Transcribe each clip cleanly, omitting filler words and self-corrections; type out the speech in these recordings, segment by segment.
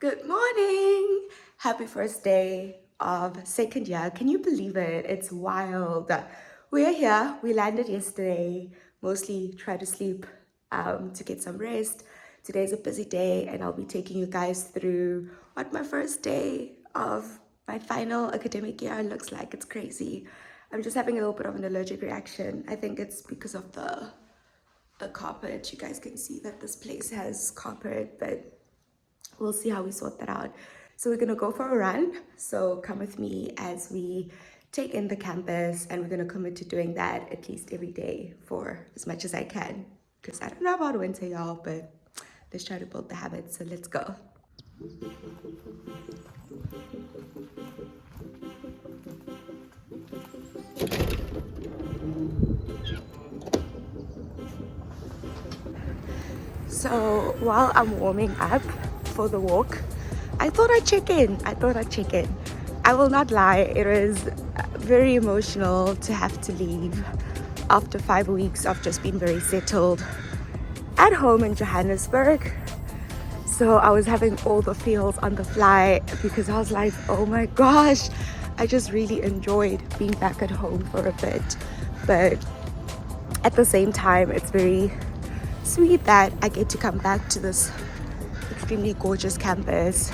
Good morning! Happy first day of second year. Can you believe it? It's wild. We're here. We landed yesterday. Mostly try to sleep to get some rest. Today's a busy day, and I'll be taking you guys through what my first day of my final academic year looks like. It's crazy. I'm just having a little bit of an allergic reaction. I think it's because of the carpet. You guys can see that this place has carpet, but we'll see how we sort that out. So we're gonna go for a run. So come with me as we take in the campus, and we're gonna commit to doing that at least every day for as much as I can. Because I don't know about winter, y'all, but let's try to build the habit. So let's go. So while I'm warming up for the walk, I thought I'd check in. I will not lie, it was very emotional to have to leave after 5 weeks of just being very settled at home in Johannesburg. So I was having all the feels on the fly because I was like, oh my gosh, I just really enjoyed being back at home for a bit. But at the same time, it's very sweet that I get to come back to this extremely gorgeous campus,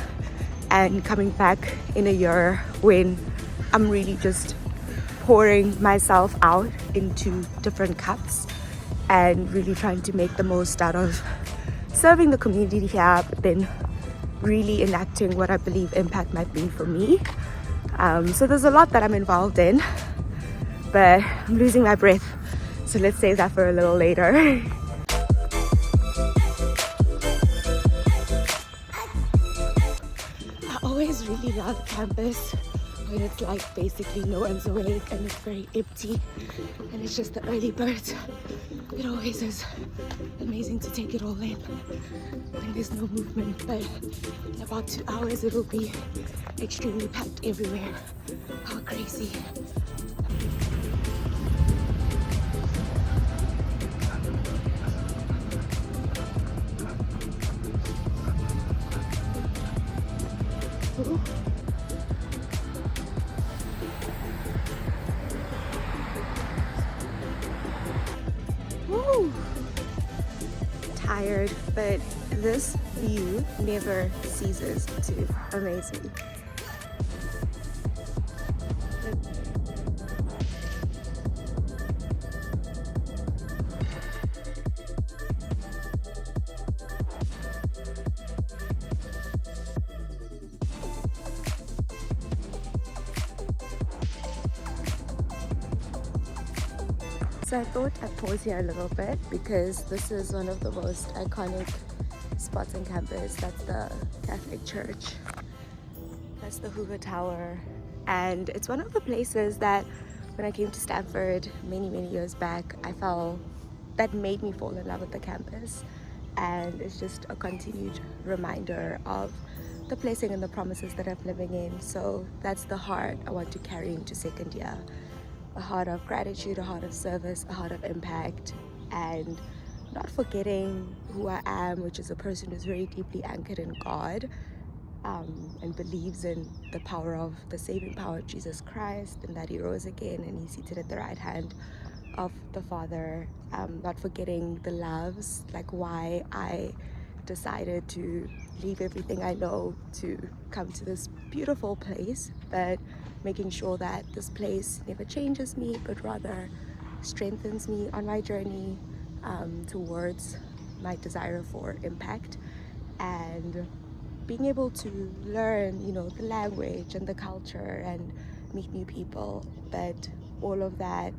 and coming back in a year when I'm really just pouring myself out into different cups and really trying to make the most out of serving the community here, but then really enacting what I believe impact might be for me. So there's a lot that I'm involved in, but I'm losing my breath. So let's save that for a little later. I always really love campus when it's like basically no one's awake and it's very empty and it's just the early birds. It always is amazing to take it all in when there's no movement, but in about 2 hours it'll be extremely packed everywhere. How crazy. Ooh. Woo. Tired, but this view never ceases to amaze me. So I thought I'd pause here a little bit because this is one of the most iconic spots on campus. That's the Catholic Church. That's the Hoover Tower. And it's one of the places that when I came to Stanford many years back, that made me fall in love with the campus. And it's just a continued reminder of the blessing and the promises that I'm living in. So that's the heart I want to carry into second year. A heart of gratitude, a heart of service, a heart of impact, and not forgetting who I am, which is a person who's very deeply anchored in God, and believes in the power of the saving power of Jesus Christ, and that he rose again and he's seated at the right hand of the Father. Not forgetting the loves, like why I decided to leave everything I know to come to this beautiful place, but making sure that this place never changes me, but rather strengthens me on my journey towards my desire for impact, and being able to learn, the language and the culture and meet new people, but all of that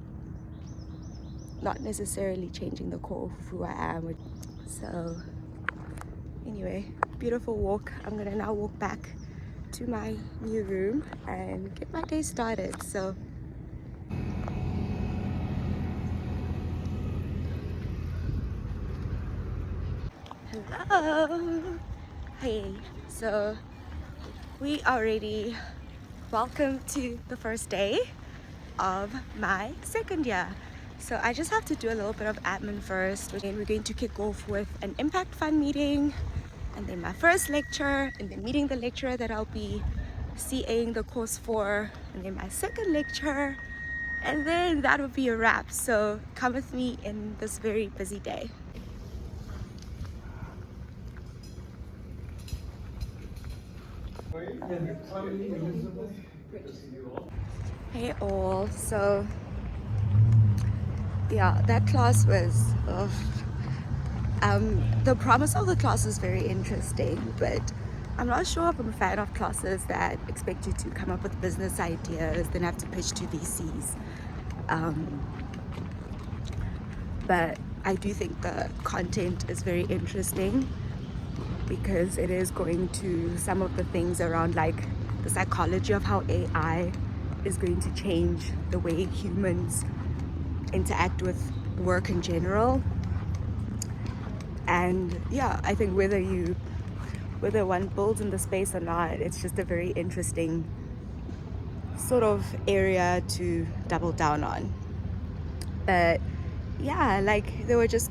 not necessarily changing the core of who I am. So anyway, beautiful walk. I'm gonna now walk back to my new room and get my day started. So hello. Hey, so we are ready. Welcome to the first day of my second year. So I just have to do a little bit of admin first, and we're going to kick off with an impact fund meeting, and then my first lecture, and then meeting the lecturer that I'll be CAing the course for, and then my second lecture, and then that would be a wrap. So come with me in this very busy day. Hey all, so yeah, that class was the promise of the class is very interesting, but I'm not sure if I'm a fan of classes that expect you to come up with business ideas, then have to pitch to VCs. But I do think the content is very interesting because it is going to some of the things around like the psychology of how AI is going to change the way humans interact with work in general. And yeah, I think whether one builds in the space or not, it's just a very interesting sort of area to double down on. But yeah, like there were just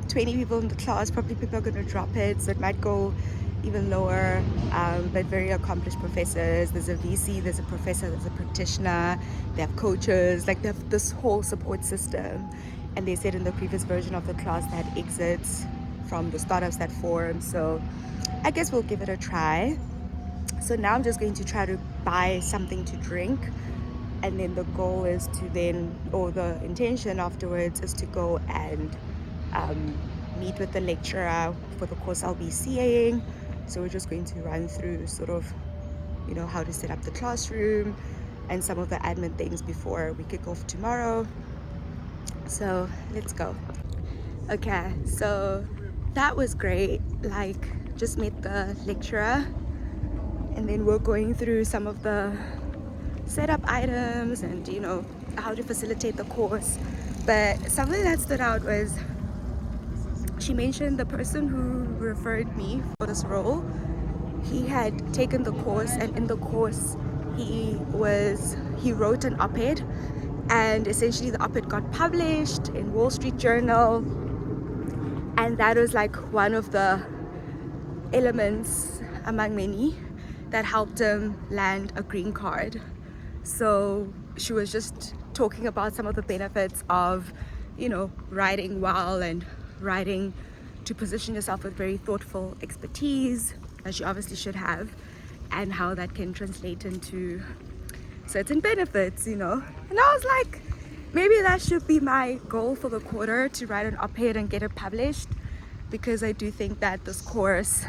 20 people in the class. Probably people are going to drop it, so it might go even lower, but very accomplished professors. There's a VC, there's a professor, there's a practitioner, they have coaches, like they have this whole support system. And they said in the previous version of the class they had exits from the startups that formed, so I guess we'll give it a try. So now I'm just going to try to buy something to drink, and then the goal is to then, or the intention afterwards is to go and meet with the lecturer for the course I'll be CAing. So we're just going to run through sort of, you know, how to set up the classroom and some of the admin things before we kick off tomorrow. So let's go. Okay, so that was great. Like, just met the lecturer, and then we're going through some of the setup items and, you know, how to facilitate the course. But something that stood out was she mentioned the person who referred me for this role, he had taken the course, and in the course he wrote an op-ed, and essentially the op-ed got published in Wall Street Journal, and that was like one of the elements among many that helped him land a green card. So she was just talking about some of the benefits of, you know, writing well and writing to position yourself with very thoughtful expertise, as you obviously should have, and how that can translate into certain benefits, you know. And I was like, maybe that should be my goal for the quarter, to write an op-ed and get it published, because I do think that this course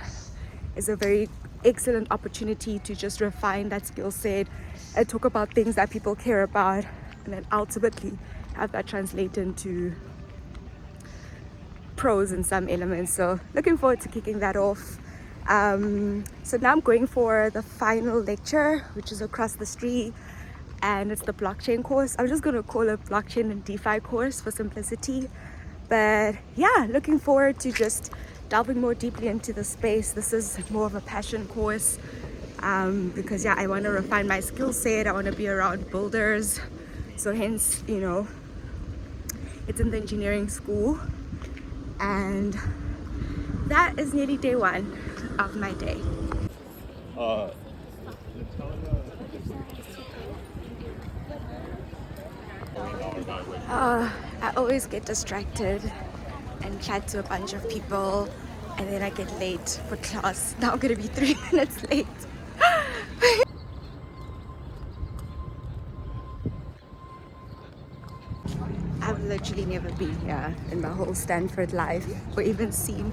is a very excellent opportunity to just refine that skill set and talk about things that people care about, and then ultimately have that translate into pros in some elements. So looking forward to kicking that off. So now I'm going for the final lecture, which is across the street, and it's the blockchain course. I'm just going to call it blockchain and DeFi course for simplicity. But yeah, looking forward to just delving more deeply into the space. This is more of a passion course, because yeah, I want to refine my skill set. I want to be around builders, so hence, you know, it's in the engineering school, and that is nearly day one of my day. I always get distracted and chat to a bunch of people, and then I get late for class. Now I'm gonna be 3 minutes late. I've literally never been here in my whole Stanford life, or even seen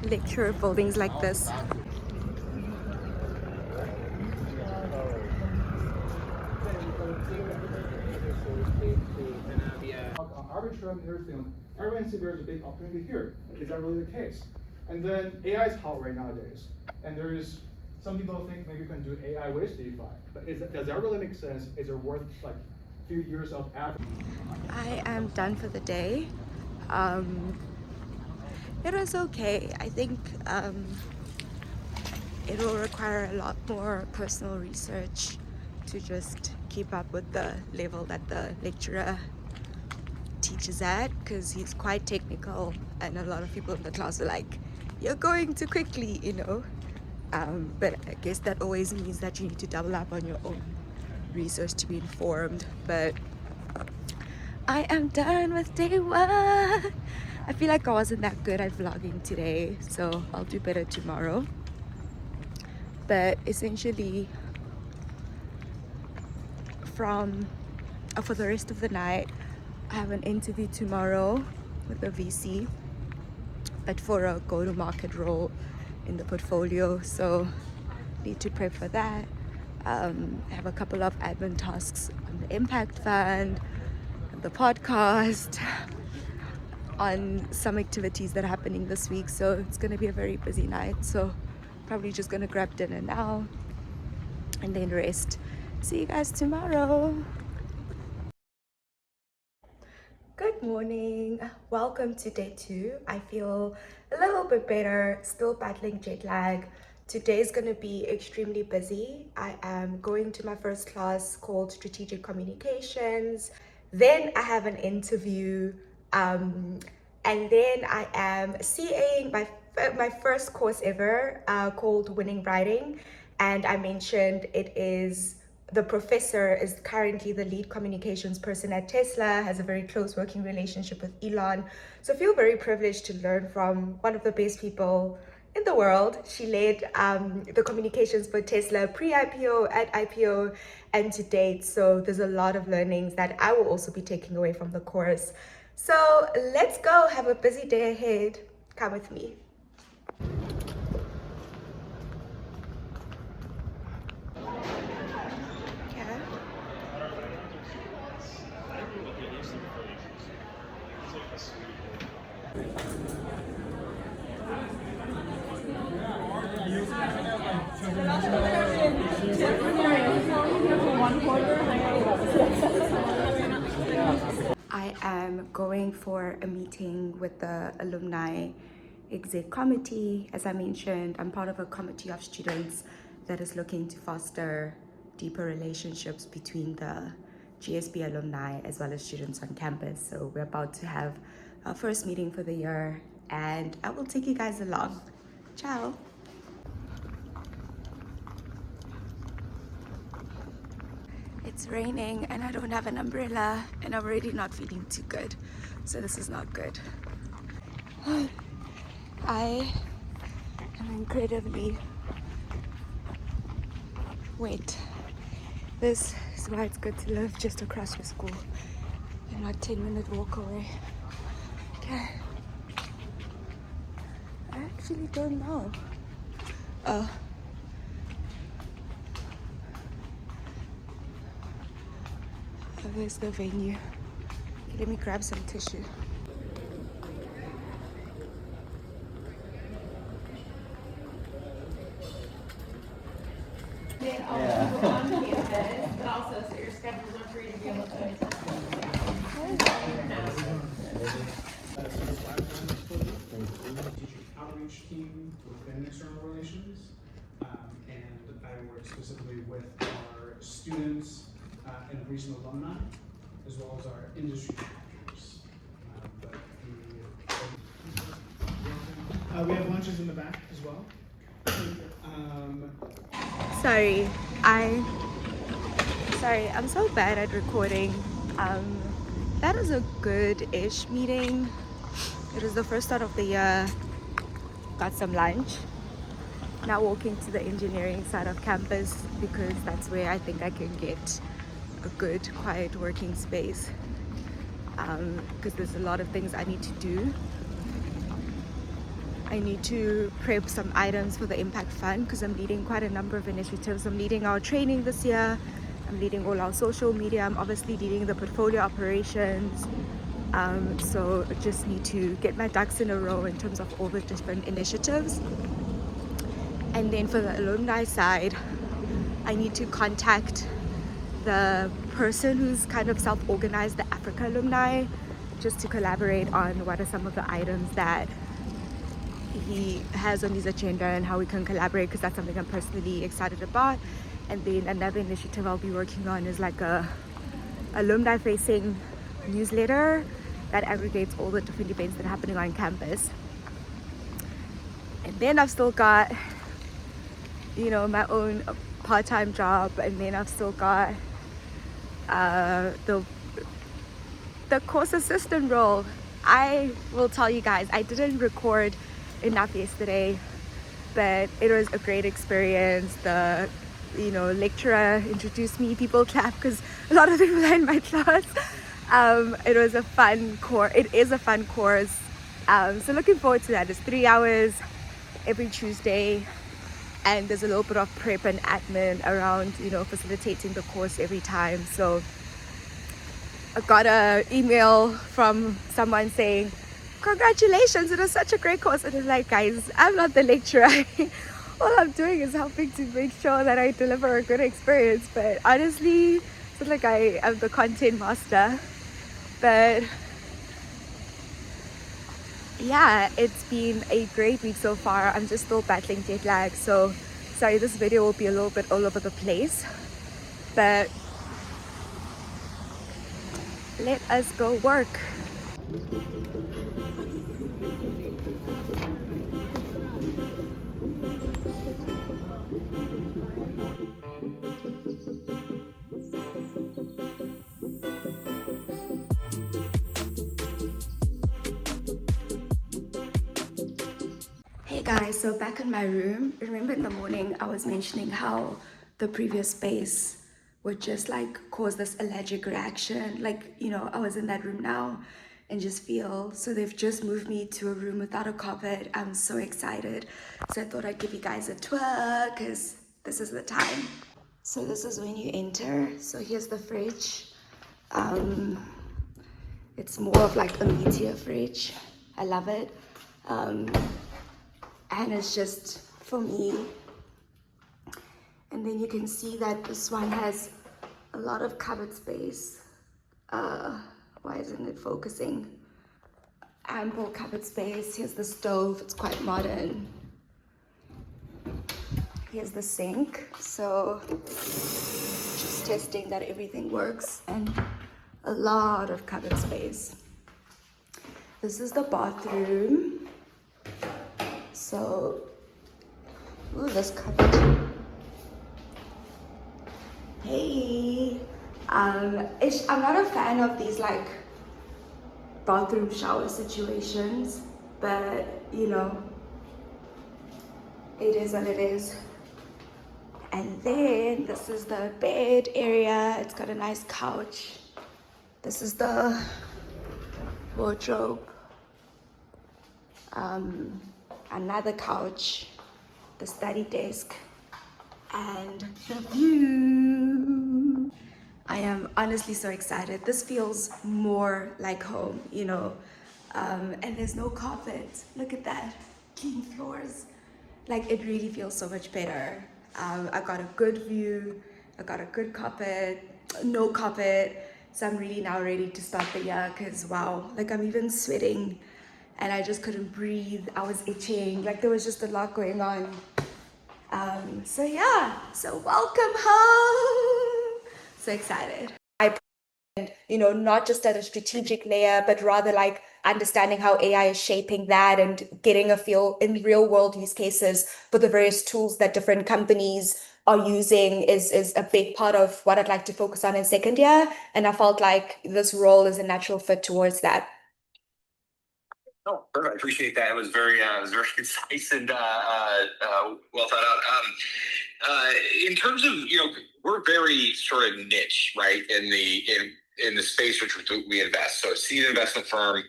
lecture buildings like this. Arbitrary and everything. Everyone sees there's a big opportunity here. Is that really the case? And then AI is hot right nowadays. And there's some people think maybe you can do AI with DeFi. But does that really make sense? Is it worth like a few years of average? I am done for the day. It was okay. I think it will require a lot more personal research to just keep up with the level that the lecturer teaches at, because he's quite technical, and a lot of people in the class are like, you're going too quickly, you know. But I guess that always means that you need to double up on your own research to be informed. But I am done with day one. I feel like I wasn't that good at vlogging today, so I'll do better tomorrow. But essentially, for the rest of the night, I have an interview tomorrow with a VC, but for a go-to-market role in the portfolio, so need to prep for that. I have a couple of admin tasks on the impact fund, the podcast, on some activities that are happening this week, so it's going to be a very busy night. So probably just going to grab dinner now and then rest. See you guys tomorrow. Good morning, welcome to day 2. I feel a little bit better, still battling jet lag. Today's going to be extremely busy. I am going to my first class called Strategic Communications. Then I have an interview, and then I am CAing my first course ever called Winning Writing. And I mentioned the professor is currently the lead communications person at Tesla, has a very close working relationship with Elon. So I feel very privileged to learn from one of the best people in the world. She led the communications for Tesla pre-IPO, at IPO, and to date. So there's a lot of learnings that I will also be taking away from the course. So let's go, have a busy day ahead. Come with me. I am going for a meeting with the alumni exec committee. As I mentioned, I'm part of a committee of students that is looking to foster deeper relationships between the GSB alumni as well as students on campus. So we're about to have our first meeting for the year, and I will take you guys along. Ciao. It's raining and I don't have an umbrella, and I'm already not feeling too good, so this is not good. I am incredibly wet. This is why it's good to live just across the school and not 10-minute walk away. Okay. I actually don't know. There's the venue. Okay, let me grab some tissue. On campus, but also so your schedules are free to be able to. Outreach team within external relations, and I work specifically with our students and recent alumni, as well as our industry managers. We have lunches in the back as well. Sorry, I'm so bad at recording. That was a good-ish meeting. It was the first start of the year. Got some lunch. Now walking to the engineering side of campus because that's where I think I can get a good, quiet working space. Because there's a lot of things I need to do. I need to prep some items for the Impact Fund because I'm leading quite a number of initiatives. I'm leading our training this year. I'm leading all our social media. I'm obviously leading the portfolio operations. So I just need to get my ducks in a row in terms of all the different initiatives. And then for the alumni side, I need to contact the person who's kind of self-organized the Africa alumni just to collaborate on what are some of the items that he has on his agenda and how we can collaborate, because that's something I'm personally excited about. And then another initiative I'll be working on is like a alumni facing newsletter that aggregates all the different events that are happening on campus. And then I've still got, you know, my own part-time job, and then I've still got the course assistant role. I will tell you guys, I didn't record enough yesterday, but it was a great experience. The lecturer introduced me, people clap because a lot of people are in my class. It was a fun course. It is a fun course. So looking forward to that. It's 3 hours every Tuesday, and there's a little bit of prep and admin around, facilitating the course every time. So I got an email from someone saying, congratulations, it was such a great course. And I'm like, guys, I'm not the lecturer. All I'm doing is helping to make sure that I deliver a good experience. But honestly, it's like I am the content master. But yeah, it's been a great week so far. I'm just still battling jet lag. So sorry, this video will be a little bit all over the place. But let us go work. Hey guys, so back in my room. Remember in the morning I was mentioning how the previous space would just like cause this allergic reaction, like, I was in that room now and just feel, so they've just moved me to a room without a carpet. I'm so excited. So I thought I'd give you guys a tour because this is the time. So this is when you enter. So here's the fridge. It's more of like a meteor fridge. I love it. And it's just for me. And then you can see that this one has a lot of cupboard space. Why isn't it focusing? Ample cupboard space. Here's the stove, it's quite modern. Here's the sink. So just testing that everything works, and a lot of cupboard space. This is the bathroom. So, ooh, this cupboard. Hey, I'm not a fan of these like bathroom shower situations, but it is what it is. And then this is the bed area. It's got a nice couch. This is the wardrobe. Another couch, the study desk, and the view. I am honestly so excited. This feels more like home, and there's no carpet. Look at that, clean floors. Like, it really feels so much better. I got a good view, I got a good carpet, no carpet. So I'm really now ready to start the year because wow, like I'm even sweating. And I just couldn't breathe. I was itching. Like there was just a lot going on. So yeah. So welcome home. So excited. Not just at a strategic layer, but rather like understanding how AI is shaping that and getting a feel in real world use cases for the various tools that different companies are using is a big part of what I'd like to focus on in second year. And I felt like this role is a natural fit towards that. Oh, perfect. I appreciate that. It was very concise and well thought out. In terms of we're very sort of niche, right, in the space which we invest. So, seed investment firm,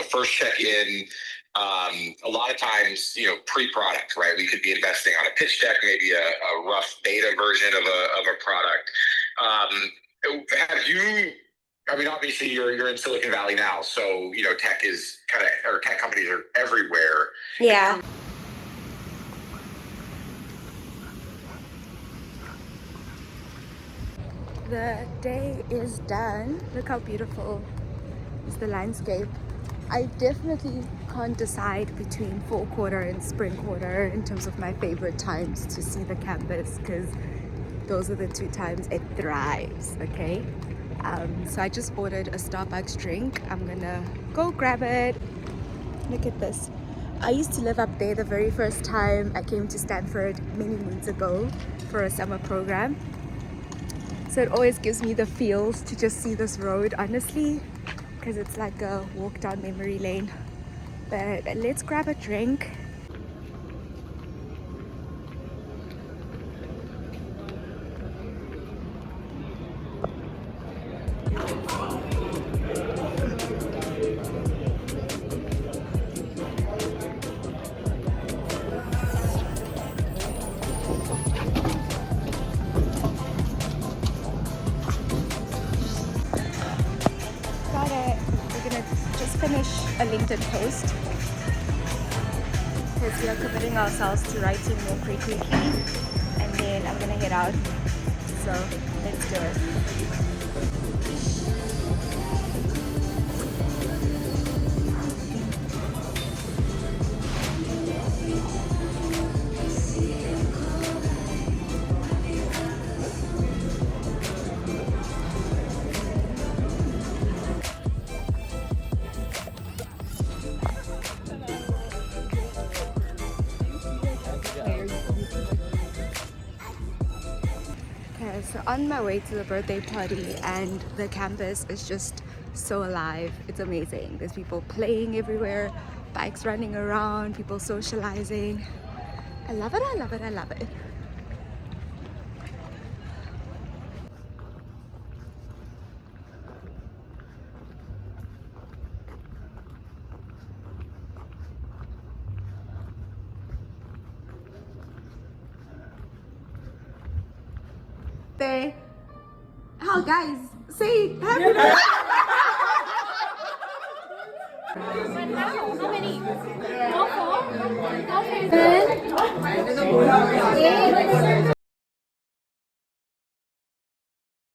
first check in. A lot of times, pre-product, right? We could be investing on a pitch deck, maybe a rough beta version of a product. Have you? I mean, obviously you're in Silicon Valley now, so tech is tech companies are everywhere. Yeah. The day is done. Look how beautiful is the landscape. I definitely can't decide between fall quarter and spring quarter in terms of my favorite times to see the campus, because those are the two times it thrives, okay? So I just ordered a Starbucks drink. I'm gonna go grab it. Look at this. I used to live up there the very first time I came to Stanford many moons ago for a summer program. So it always gives me the feels to just see this road, honestly, because it's like a walk down memory lane. But let's grab a drink. Got it. We're gonna just finish a LinkedIn post because we are committing ourselves to writing more quickly, and then I'm gonna head out. So let's do it. Okay, so on my way to the birthday party, and the campus is just so alive. It's amazing. There's people playing everywhere, bikes running around, people socializing. I love it, I love it, I love it. Oh, guys, say happy birthday. How many? All four? Okay.